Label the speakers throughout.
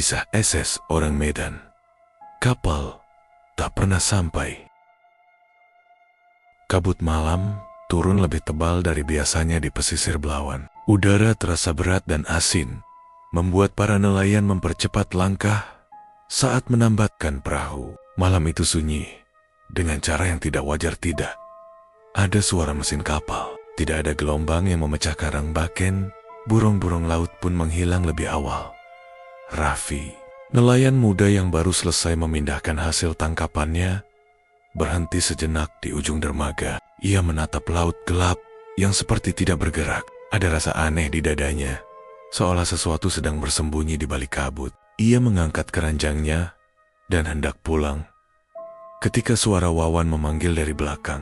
Speaker 1: Kisah SS orang Medan. Kapal tak pernah sampai. Kabut malam turun lebih tebal dari biasanya di pesisir Belawan. Udara terasa berat dan asin, membuat para nelayan mempercepat langkah saat menambatkan perahu. Malam itu sunyi, dengan cara yang tidak wajar tidak. Ada suara mesin kapal, tidak ada gelombang yang memecah karang baken, burung-burung laut pun menghilang lebih awal. Raffi, nelayan muda yang baru selesai memindahkan hasil tangkapannya, berhenti sejenak di ujung dermaga. Ia menatap laut gelap yang seperti tidak bergerak. Ada rasa aneh di dadanya, seolah sesuatu sedang bersembunyi di balik kabut. Ia mengangkat keranjangnya dan hendak pulang, ketika suara Wawan memanggil dari belakang.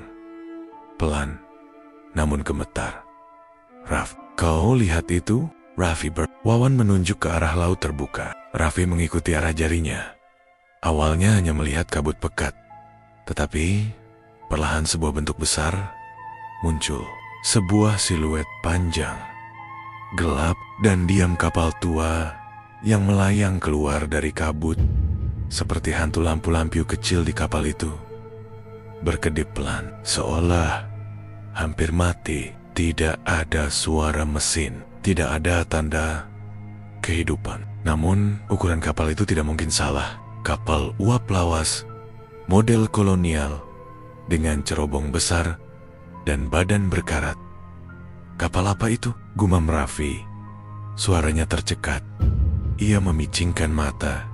Speaker 1: Pelan, namun gemetar. "Raf, kau lihat itu?" Raffi Wawan menunjuk ke arah laut terbuka. Raffi mengikuti arah jarinya. Awalnya hanya melihat kabut pekat, tetapi perlahan sebuah bentuk besar muncul. Sebuah siluet panjang, gelap dan diam kapal tua yang melayang keluar dari kabut, seperti hantu lampu-lampu kecil di kapal itu. Berkedip pelan, seolah hampir mati. Tidak ada suara mesin, tidak ada tanda kehidupan. Namun, ukuran kapal itu tidak mungkin salah. Kapal uap lawas, model kolonial, dengan cerobong besar dan badan berkarat. "Kapal apa itu?" gumam Raffi. Suaranya tercekat. Ia memicingkan mata,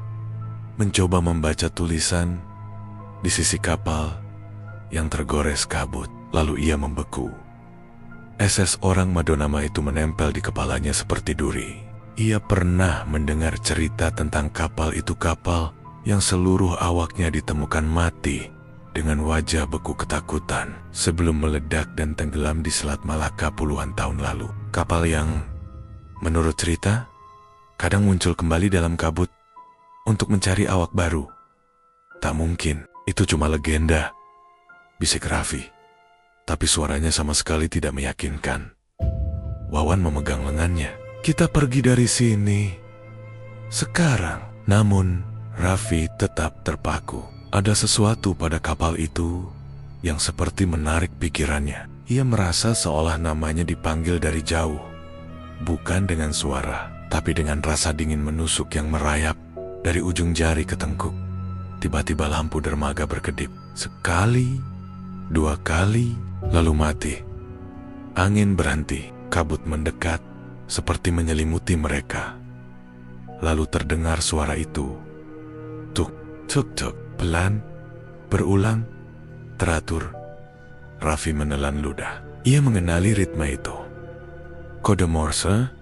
Speaker 1: mencoba membaca tulisan di sisi kapal yang tergores kabut. Lalu ia membeku. SS orang Madonama itu menempel di kepalanya seperti duri. Ia pernah mendengar cerita tentang kapal itu, kapal yang seluruh awaknya ditemukan mati dengan wajah beku ketakutan sebelum meledak dan tenggelam di Selat Malaka puluhan tahun lalu. Kapal yang, menurut cerita, kadang muncul kembali dalam kabut untuk mencari awak baru. "Tak mungkin, itu cuma legenda," bisik Raffi. Tapi suaranya sama sekali tidak meyakinkan. Wawan memegang lengannya. "Kita pergi dari sini sekarang." Namun, Raffi tetap terpaku. Ada sesuatu pada kapal itu yang seperti menarik pikirannya. Ia merasa seolah namanya dipanggil dari jauh. Bukan dengan suara, tapi dengan rasa dingin menusuk yang merayap dari ujung jari ke tengkuk. Tiba-tiba lampu dermaga berkedip. Sekali, dua kali, lalu mati. Angin berhenti, kabut mendekat, seperti menyelimuti mereka. Lalu terdengar suara itu. Tuk, tuk, tuk, pelan, berulang, teratur. Raffi menelan ludah. Ia mengenali ritme itu. Kode Morse.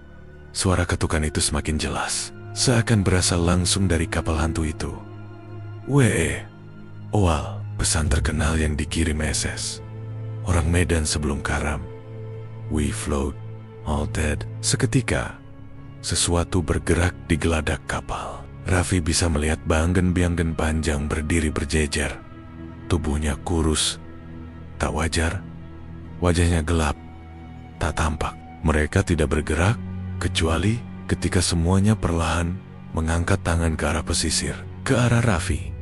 Speaker 1: Suara ketukan itu semakin jelas, seakan berasal langsung dari kapal hantu itu. "W.E. Oal," pesan terkenal yang dikirim SS orang Medan sebelum karam. "We float, all dead." Seketika, sesuatu bergerak di geladak kapal. Raffi bisa melihat banggen-bianggen panjang berdiri berjejer. Tubuhnya kurus, tak wajar. Wajahnya gelap, tak tampak. Mereka tidak bergerak, kecuali ketika semuanya perlahan mengangkat tangan ke arah pesisir, ke arah Raffi.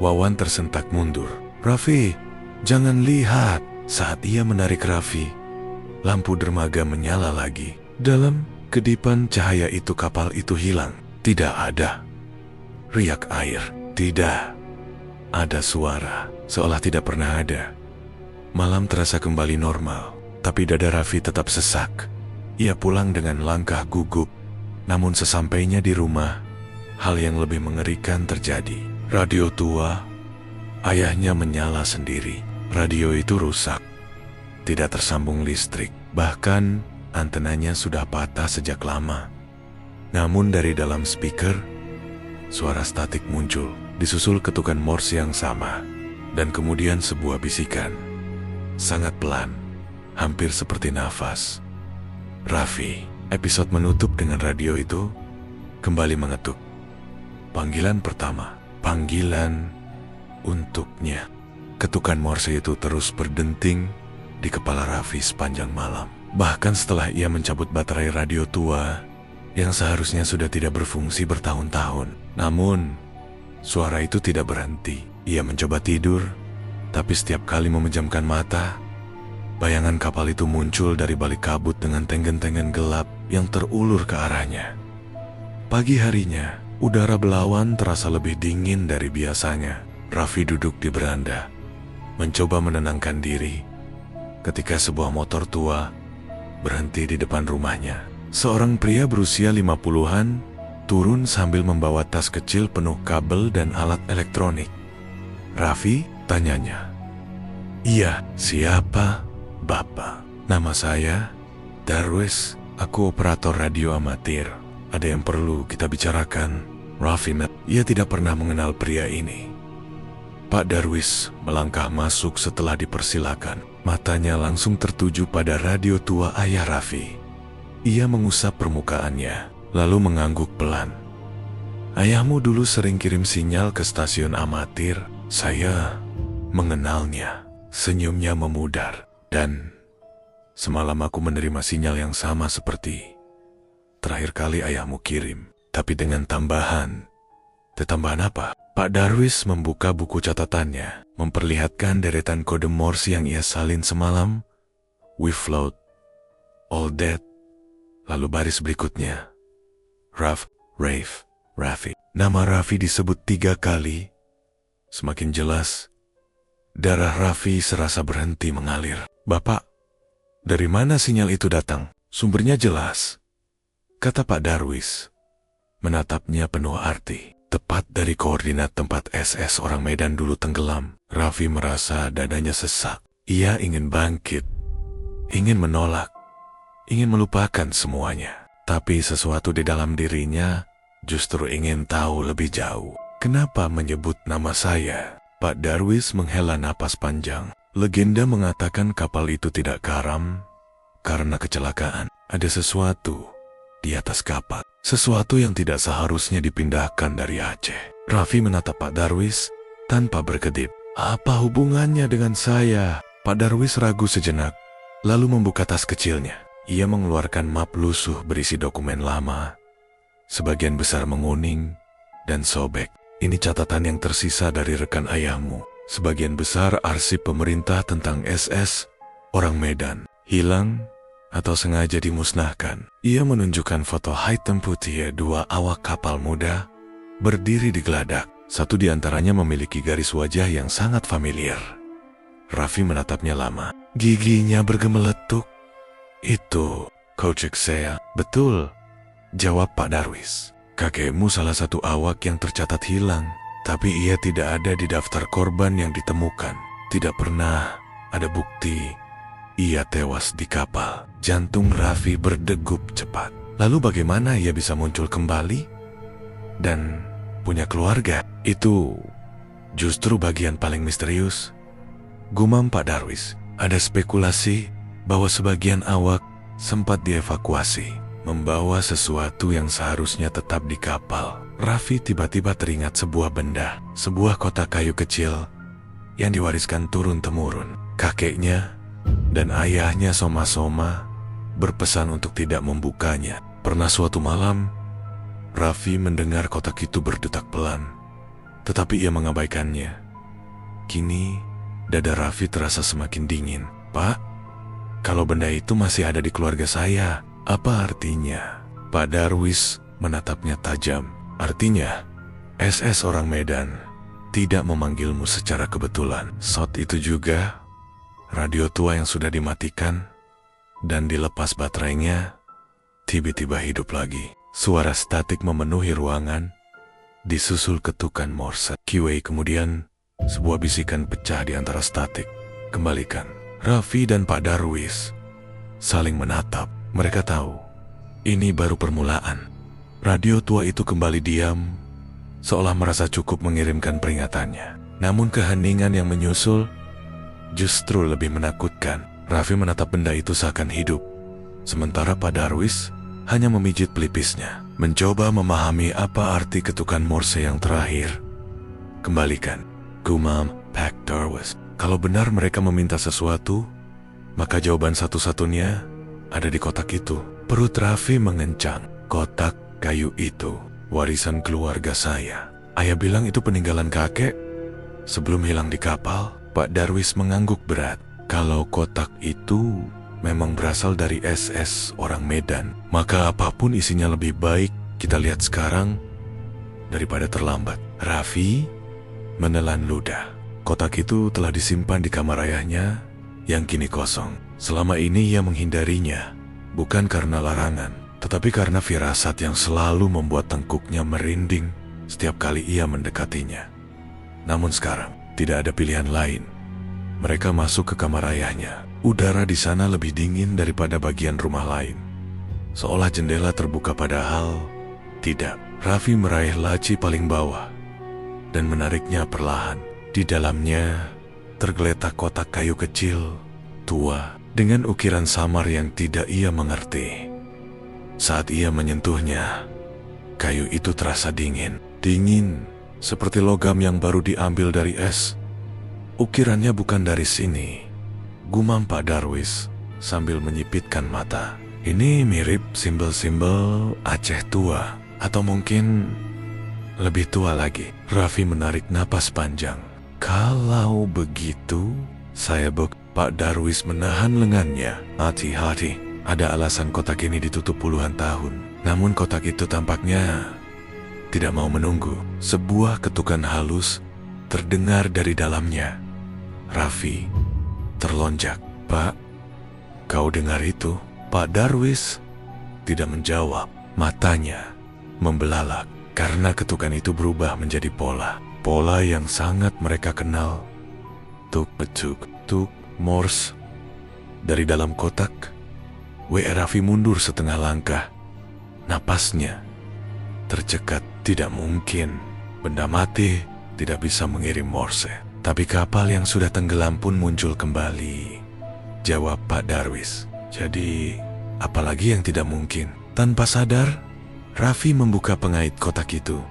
Speaker 1: Wawan tersentak mundur. "Raffi, jangan lihat." Saat ia menarik Raffi, lampu dermaga menyala lagi. Dalam kedipan cahaya itu kapal itu hilang. Tidak ada riak air, tidak ada suara, seolah tidak pernah ada. Malam terasa kembali normal, tapi dada Raffi tetap sesak. Ia pulang dengan langkah gugup, namun sesampainya di rumah, hal yang lebih mengerikan terjadi. Radio tua ayahnya menyala sendiri. Radio itu rusak, tidak tersambung listrik, bahkan antenanya sudah patah sejak lama. Namun dari dalam speaker, suara statik muncul, disusul ketukan Morse yang sama, dan kemudian sebuah bisikan, sangat pelan, hampir seperti nafas. Raffi, episode menutup dengan radio itu kembali mengetuk. Panggilan pertama, panggilan untuknya. Ketukan Morse itu terus berdenting di kepala Raffi sepanjang malam. Bahkan setelah ia mencabut baterai radio tua, yang seharusnya sudah tidak berfungsi bertahun-tahun. Namun, suara itu tidak berhenti. Ia mencoba tidur, tapi setiap kali memejamkan mata, bayangan kapal itu muncul dari balik kabut dengan tenggen-tenggen gelap yang terulur ke arahnya. Pagi harinya, udara belawan terasa lebih dingin dari biasanya. Raffi duduk di beranda, mencoba menenangkan diri, ketika sebuah motor tua berhenti di depan rumahnya. Seorang pria berusia 50-an turun sambil membawa tas kecil penuh kabel dan alat elektronik. "Raffi?" tanyanya. "Iya, siapa, Bapak?" "Nama saya Darwis, aku operator radio amatir. Ada yang perlu kita bicarakan." Raffi, ia tidak pernah mengenal pria ini. Pak Darwis melangkah masuk setelah dipersilakan. Matanya langsung tertuju pada radio tua ayah Raffi. Ia mengusap permukaannya, lalu mengangguk pelan. "Ayahmu dulu sering kirim sinyal ke stasiun amatir. Saya mengenalnya." Senyumnya memudar. "Dan semalam aku menerima sinyal yang sama seperti terakhir kali ayahmu kirim, tapi dengan tambahan." "Tambahan apa?" Pak Darwis membuka buku catatannya, memperlihatkan deretan kode Morse yang ia salin semalam. "We float all that." Lalu baris berikutnya, Raffi. Nama Raffi disebut 3 kali. Semakin jelas, darah Raffi serasa berhenti mengalir. "Bapak, dari mana sinyal itu datang? Sumbernya jelas," kata Pak Darwis, menatapnya penuh arti. "Tepat dari koordinat tempat SS orang Medan dulu tenggelam." Raffi merasa dadanya sesak. Ia ingin bangkit, ingin menolak, ingin melupakan semuanya. Tapi sesuatu di dalam dirinya justru ingin tahu lebih jauh. "Kenapa menyebut nama saya?" Pak Darwis menghela napas panjang. "Legenda mengatakan kapal itu tidak karam karena kecelakaan. Ada sesuatu di atas kapal. Sesuatu yang tidak seharusnya dipindahkan dari Aceh." Raffi menatap Pak Darwis tanpa berkedip. "Apa hubungannya dengan saya?" Pak Darwis ragu sejenak, lalu membuka tas kecilnya. Ia mengeluarkan map lusuh berisi dokumen lama, sebagian besar menguning dan sobek. "Ini catatan yang tersisa dari rekan ayahmu. Sebagian besar arsip pemerintah tentang SS orang Medan. Hilang atau sengaja dimusnahkan." Ia menunjukkan foto hitam putih 2 awak kapal muda berdiri di geladak. Satu di antaranya memiliki garis wajah yang sangat familiar. Raffi menatapnya lama. Giginya bergemeletuk. "Itu Kocek saya." "Betul," jawab Pak Darwis. "Kakekmu salah satu awak yang tercatat hilang, tapi ia tidak ada di daftar korban yang ditemukan. Tidak pernah ada bukti ia tewas di kapal." Jantung Raffi berdegup cepat. Lalu bagaimana ia bisa muncul kembali dan punya keluarga? Itu justru bagian paling misterius, gumam Pak Darwis. Ada spekulasi bahwa sebagian awak sempat dievakuasi, membawa sesuatu yang seharusnya tetap di kapal. Raffi tiba-tiba teringat sebuah benda, sebuah kotak kayu kecil yang diwariskan turun-temurun. Kakeknya dan ayahnya Soma-Soma berpesan untuk tidak membukanya. Pernah suatu malam, Raffi mendengar kotak itu berdetak pelan, tetapi ia mengabaikannya. Kini, dada Raffi terasa semakin dingin. "Pak, kalau benda itu masih ada di keluarga saya, apa artinya?" Pak Darwis menatapnya tajam. "Artinya, SS orang Medan tidak memanggilmu secara kebetulan. Saat itu juga, radio tua yang sudah dimatikan dan dilepas baterainya tiba-tiba hidup lagi." Suara statik memenuhi ruangan, disusul ketukan Morse. Kiwei kemudian, sebuah bisikan pecah di antara statik. "Kembalikan." Raffi dan Pak Darwis saling menatap. Mereka tahu, ini baru permulaan. Radio tua itu kembali diam, seolah merasa cukup mengirimkan peringatannya. Namun keheningan yang menyusul justru lebih menakutkan. Raffi menatap benda itu seakan hidup, sementara Pak Darwis hanya memijit pelipisnya, mencoba memahami apa arti ketukan Morse yang terakhir. "Kembalikan," gumam Pak Darwis. Kalau benar mereka meminta sesuatu, maka jawaban satu-satunya ada di kotak itu. Perut Raffi mengencang. Kotak kayu itu warisan keluarga saya. Ayah bilang itu peninggalan kakek sebelum hilang di kapal. Pak Darwis mengangguk berat. Kalau kotak itu memang berasal dari SS orang Medan, maka apapun isinya lebih baik kita lihat sekarang daripada terlambat. Raffi menelan ludah. Kotak itu telah disimpan di kamar ayahnya yang kini kosong. Selama ini ia menghindarinya, bukan karena larangan, tetapi karena firasat yang selalu membuat tengkuknya merinding setiap kali ia mendekatinya. Namun sekarang tidak ada pilihan lain. Mereka masuk ke kamar ayahnya. Udara di sana lebih dingin daripada bagian rumah lain. Seolah jendela terbuka, padahal tidak. Raffi meraih laci paling bawah dan menariknya perlahan. Di dalamnya tergeletak kotak kayu kecil, tua, dengan ukiran samar yang tidak ia mengerti. Saat ia menyentuhnya, kayu itu terasa dingin. Dingin seperti logam yang baru diambil dari es. Ukirannya bukan dari sini, gumam Pak Darwis sambil menyipitkan mata. Ini mirip simbol-simbol Aceh tua, atau mungkin lebih tua lagi. Raffi menarik napas panjang. Kalau begitu, Pak Darwis menahan lengannya. Hati-hati, ada alasan kotak ini ditutup puluhan tahun. Namun kotak itu tampaknya tidak mau menunggu. Sebuah ketukan halus terdengar dari dalamnya. Raffi terlonjak. Pak, kau dengar itu? Pak Darwis tidak menjawab. Matanya membelalak karena ketukan itu berubah menjadi pola. Pola yang sangat mereka kenal. Tuk, tuk, tuk, Morse. Dari dalam kotak, Raffi mundur setengah langkah. Napasnya tercekat. Tidak mungkin. Benda mati tidak bisa mengirim Morse. Tapi kapal yang sudah tenggelam pun muncul kembali, jawab Pak Darwis. Jadi, apalagi yang tidak mungkin? Tanpa sadar, Raffi membuka pengait kotak itu.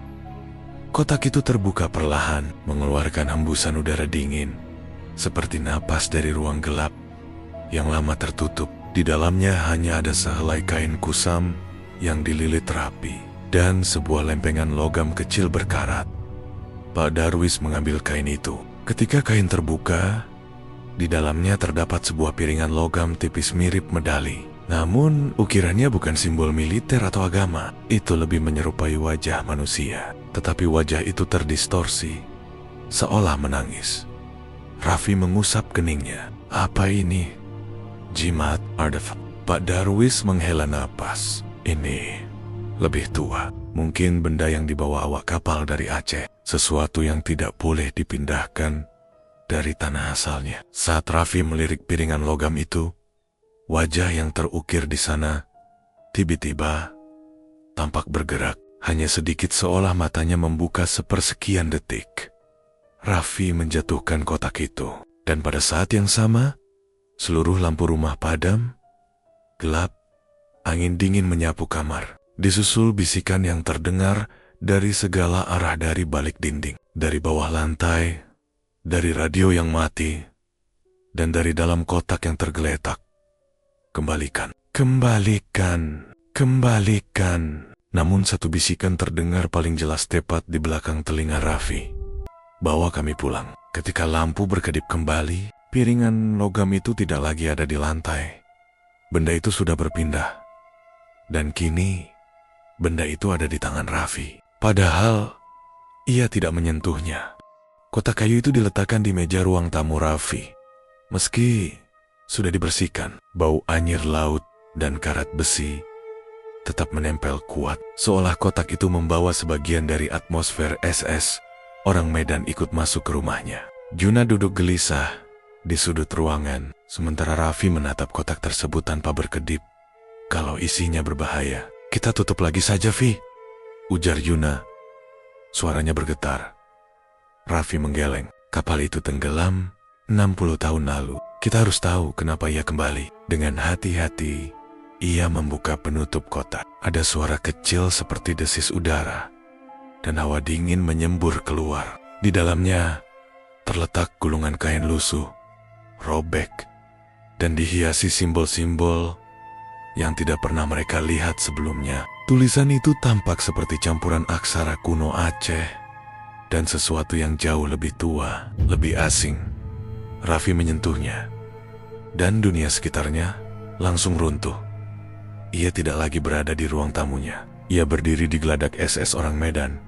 Speaker 1: Kotak itu terbuka perlahan, mengeluarkan hembusan udara dingin, seperti napas dari ruang gelap yang lama tertutup. Di dalamnya hanya ada sehelai kain kusam yang dililit rapi dan sebuah lempengan logam kecil berkarat. Pak Darwis mengambil kain itu. Ketika kain terbuka, di dalamnya terdapat sebuah piringan logam tipis mirip medali. Namun, ukirannya bukan simbol militer atau agama. Itu lebih menyerupai wajah manusia. Tetapi wajah itu terdistorsi, seolah menangis. Raffi mengusap keningnya. Apa ini? Jimat artefak. Pak Darwis menghela napas. Ini lebih tua. Mungkin benda yang dibawa awak kapal dari Aceh. Sesuatu yang tidak boleh dipindahkan dari tanah asalnya. Saat Raffi melirik piringan logam itu, wajah yang terukir di sana tiba-tiba tampak bergerak. Hanya sedikit, seolah matanya membuka sepersekian detik. Raffi menjatuhkan kotak itu. Dan pada saat yang sama, seluruh lampu rumah padam, gelap, angin dingin menyapu kamar. Disusul bisikan yang terdengar dari segala arah, dari balik dinding, dari bawah lantai, dari radio yang mati, dan dari dalam kotak yang tergeletak. Kembalikan, kembalikan, kembalikan. Namun satu bisikan terdengar paling jelas tepat di belakang telinga Raffi. Bawa kami pulang. Ketika lampu berkedip kembali, piringan logam itu tidak lagi ada di lantai. Benda itu sudah berpindah. Dan kini, benda itu ada di tangan Raffi. Padahal, ia tidak menyentuhnya. Kotak kayu itu diletakkan di meja ruang tamu Raffi. Meski sudah dibersihkan, bau anyir laut dan karat besi tetap menempel kuat, seolah kotak itu membawa sebagian dari atmosfer SS. Orang Medan ikut masuk ke rumahnya. Juna duduk gelisah di sudut ruangan, sementara Raffi menatap kotak tersebut tanpa berkedip. Kalau isinya berbahaya, kita tutup lagi saja, Vi, ujar Juna. Suaranya bergetar. Raffi menggeleng. Kapal itu tenggelam 60 tahun lalu. Kita harus tahu kenapa ia kembali. Dengan hati-hati, ia membuka penutup kotak. Ada suara kecil seperti desis udara, dan hawa dingin menyembur keluar. Di dalamnya terletak gulungan kain lusuh, robek, dan dihiasi simbol-simbol yang tidak pernah mereka lihat sebelumnya. Tulisan itu tampak seperti campuran aksara kuno Aceh dan sesuatu yang jauh lebih tua, lebih asing. Raffi menyentuhnya, dan dunia sekitarnya langsung runtuh. Ia tidak lagi berada di ruang tamunya. Ia berdiri di geladak SS orang Medan.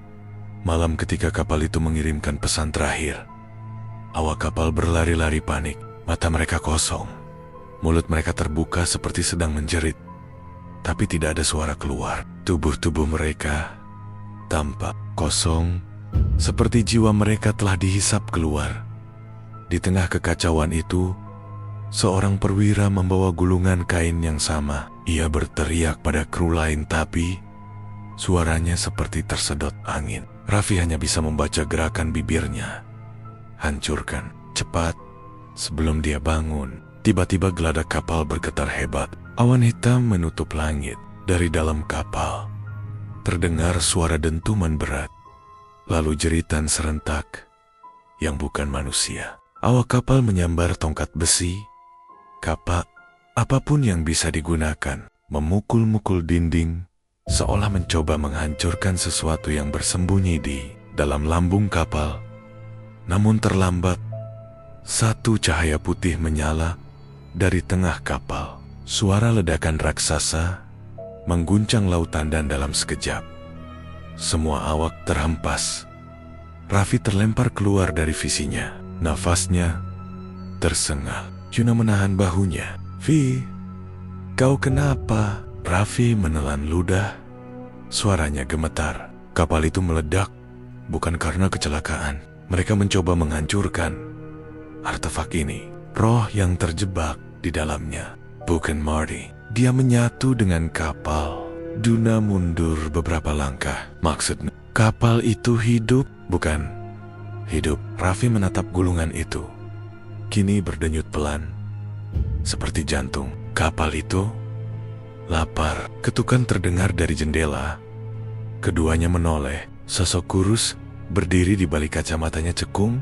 Speaker 1: Malam ketika kapal itu mengirimkan pesan terakhir. Awak kapal berlari-lari panik, mata mereka kosong. Mulut mereka terbuka seperti sedang menjerit. Tapi tidak ada suara keluar. Tubuh-tubuh mereka tampak kosong, seperti jiwa mereka telah dihisap keluar. Di tengah kekacauan itu, seorang perwira membawa gulungan kain yang sama. Ia berteriak pada kru lain, tapi suaranya seperti tersedot angin. Raffi hanya bisa membaca gerakan bibirnya. Hancurkan, cepat. Sebelum dia bangun, tiba-tiba geladak kapal bergetar hebat. Awan hitam menutup langit. Dari dalam kapal terdengar suara dentuman berat, lalu jeritan serentak yang bukan manusia. Awak kapal menyambar tongkat besi, kapak, apapun yang bisa digunakan, memukul-mukul dinding, seolah mencoba menghancurkan sesuatu yang bersembunyi di dalam lambung kapal. Namun terlambat, satu cahaya putih menyala dari tengah kapal. Suara ledakan raksasa mengguncang lautan dan dalam sekejap, semua awak terhempas. Raffi terlempar keluar dari visinya. Nafasnya tersengal. Yuna menahan bahunya. "Vi, kau kenapa?" Raffi menelan ludah. Suaranya gemetar. Kapal itu meledak, bukan karena kecelakaan. Mereka mencoba menghancurkan artefak ini. Roh yang terjebak di dalamnya. Bukan Marty. Dia menyatu dengan kapal. Duna mundur beberapa langkah. Maksudnya, kapal itu hidup, bukan hidup. Raffi menatap gulungan itu. Kini berdenyut pelan, seperti jantung. Kapal itu lapar. Ketukan terdengar dari jendela. Keduanya menoleh. Sosok kurus berdiri di balik kacamatanya cekung.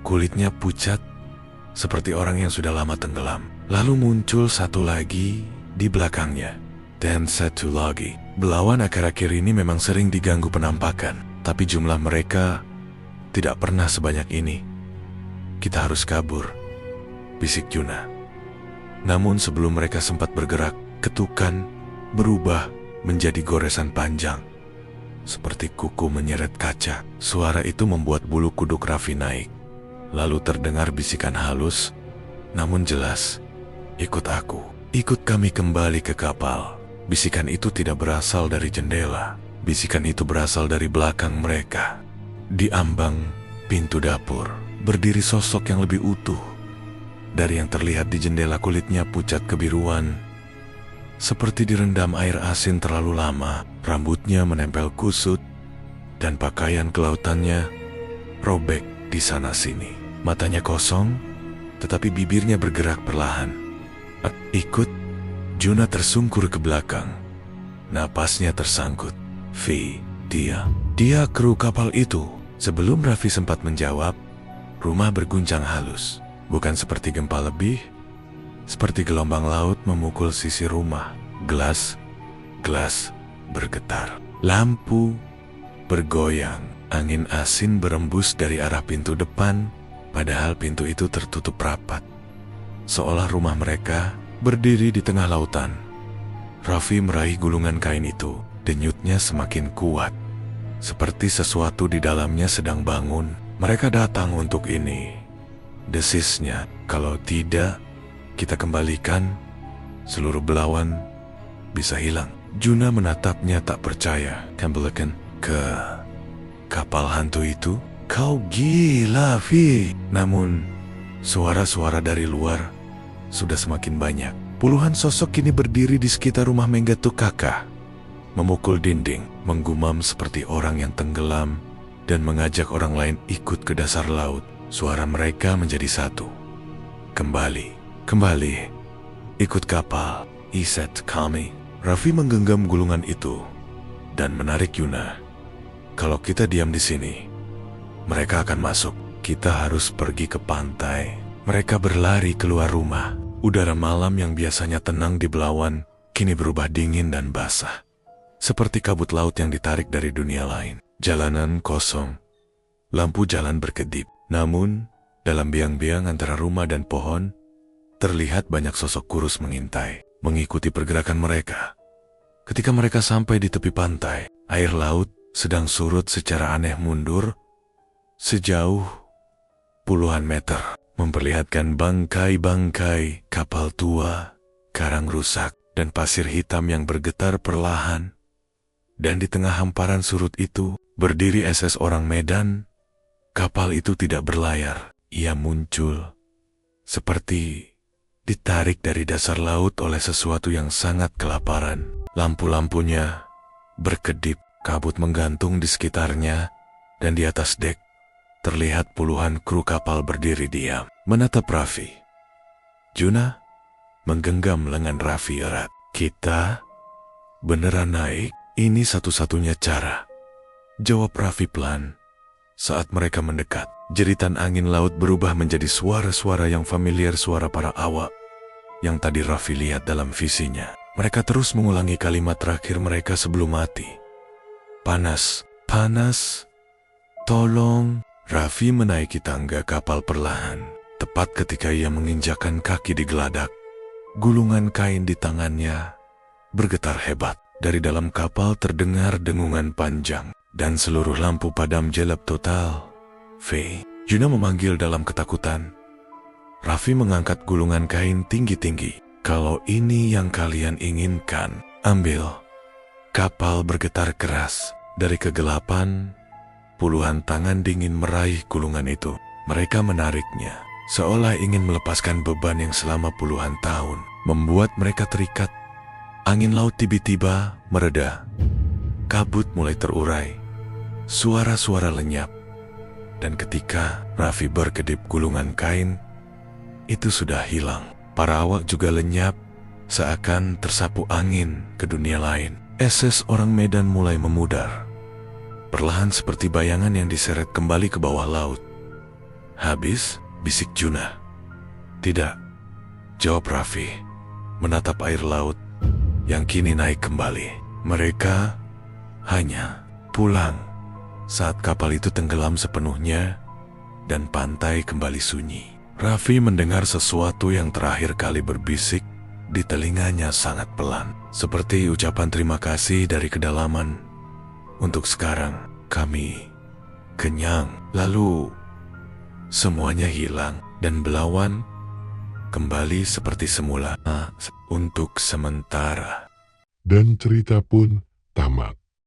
Speaker 1: Kulitnya pucat, seperti orang yang sudah lama tenggelam. Lalu muncul satu lagi di belakangnya. Dan satu lagi. Belawan akhir-akhir ini memang sering diganggu penampakan, tapi jumlah mereka tidak pernah sebanyak ini. "Kita harus kabur," bisik Yuna. Namun sebelum mereka sempat bergerak, ketukan berubah menjadi goresan panjang, seperti kuku menyeret kaca. Suara itu membuat bulu kuduk Raffi naik. Lalu terdengar bisikan halus, namun jelas. "Ikut aku, ikut kami kembali ke kapal." Bisikan itu tidak berasal dari jendela. Bisikan itu berasal dari belakang mereka. Di ambang pintu dapur, berdiri sosok yang lebih utuh dari yang terlihat di jendela. Kulitnya pucat kebiruan, seperti direndam air asin terlalu lama. Rambutnya menempel kusut, dan pakaian kelautannya robek di sana-sini. Matanya kosong, tetapi bibirnya bergerak perlahan. "Ikut." Yuna tersungkur ke belakang. Napasnya tersangkut. "Vi, dia kru kapal itu." Sebelum Raffi sempat menjawab, rumah berguncang halus. Bukan seperti gempa lebih, seperti gelombang laut memukul sisi rumah. Gelas bergetar. Lampu bergoyang. Angin asin berembus dari arah pintu depan, padahal pintu itu tertutup rapat. Seolah rumah mereka berdiri di tengah lautan. Raffi meraih gulungan kain itu. Denyutnya semakin kuat, seperti sesuatu di dalamnya sedang bangun. "Mereka datang untuk ini," desisnya. "Kalau tidak, kita kembalikan, seluruh belawan bisa hilang." Yuna menatapnya tak percaya. "Kembalikan ke kapal hantu itu? Kau gila, Vi." Namun, suara-suara dari luar sudah semakin banyak. Puluhan sosok kini berdiri di sekitar rumah Menggatuk Kakak, memukul dinding, menggumam seperti orang yang tenggelam, dan mengajak orang lain ikut ke dasar laut. Suara mereka menjadi satu. Kembali, ikut kapal." "Iset kami." Raffi menggenggam gulungan itu dan menarik Yuna. "Kalau kita diam di sini, mereka akan masuk. Kita harus pergi ke pantai." Mereka berlari keluar rumah. Udara malam yang biasanya tenang di Belawan kini berubah dingin dan basah. seperti kabut laut yang ditarik dari dunia lain. Jalanan kosong, lampu jalan berkedip. Namun, dalam biang-biang antara rumah dan pohon, terlihat banyak sosok kurus mengintai, mengikuti pergerakan mereka. Ketika mereka sampai di tepi pantai, air laut sedang surut secara aneh mundur sejauh puluhan meter, memperlihatkan bangkai-bangkai kapal tua, karang rusak, dan pasir hitam yang bergetar perlahan. Dan di tengah hamparan surut itu, berdiri SS orang Medan. Kapal itu tidak berlayar, ia muncul seperti ditarik dari dasar laut oleh sesuatu yang sangat kelaparan. Lampu-lampunya berkedip, kabut menggantung di sekitarnya, dan di atas dek terlihat puluhan kru kapal berdiri diam, menatap Raffi. Juna menggenggam lengan Raffi erat. Kita beneran naik? Ini satu-satunya cara, jawab Raffi pelan. Saat mereka mendekat, jeritan angin laut berubah menjadi suara-suara yang familiar, suara para awak yang tadi Raffi lihat dalam visinya. Mereka terus mengulangi kalimat terakhir mereka sebelum mati. Panas, panas, tolong. Raffi menaiki tangga kapal perlahan. Tepat ketika ia menginjakkan kaki di geladak, gulungan kain di tangannya bergetar hebat. Dari dalam kapal terdengar dengungan panjang, dan seluruh lampu padam gelap total. Juna memanggil dalam ketakutan. Raffi mengangkat gulungan kain tinggi-tinggi. Kalau ini yang kalian inginkan, ambil. Kapal bergetar keras. Dari kegelapan, puluhan tangan dingin meraih gulungan itu. Mereka menariknya, seolah ingin melepaskan beban yang selama puluhan tahun membuat mereka terikat. Angin laut tiba-tiba mereda. Kabut mulai terurai. Suara-suara lenyap. Dan ketika Raffi berkedip gulungan kain, itu sudah hilang. Para awak juga lenyap, seakan tersapu angin ke dunia lain. SS orang Medan mulai memudar, perlahan seperti bayangan yang diseret kembali ke bawah laut. Habis, bisik Juna. Tidak, jawab Raffi, menatap air laut yang kini naik kembali. Mereka hanya pulang saat kapal itu tenggelam sepenuhnya dan pantai kembali sunyi. Raffi mendengar sesuatu yang terakhir kali berbisik di telinganya sangat pelan, seperti ucapan terima kasih dari kedalaman. Untuk sekarang, kami kenyang. Lalu, semuanya hilang dan belawan kembali seperti semula untuk sementara.
Speaker 2: Dan cerita pun tamat.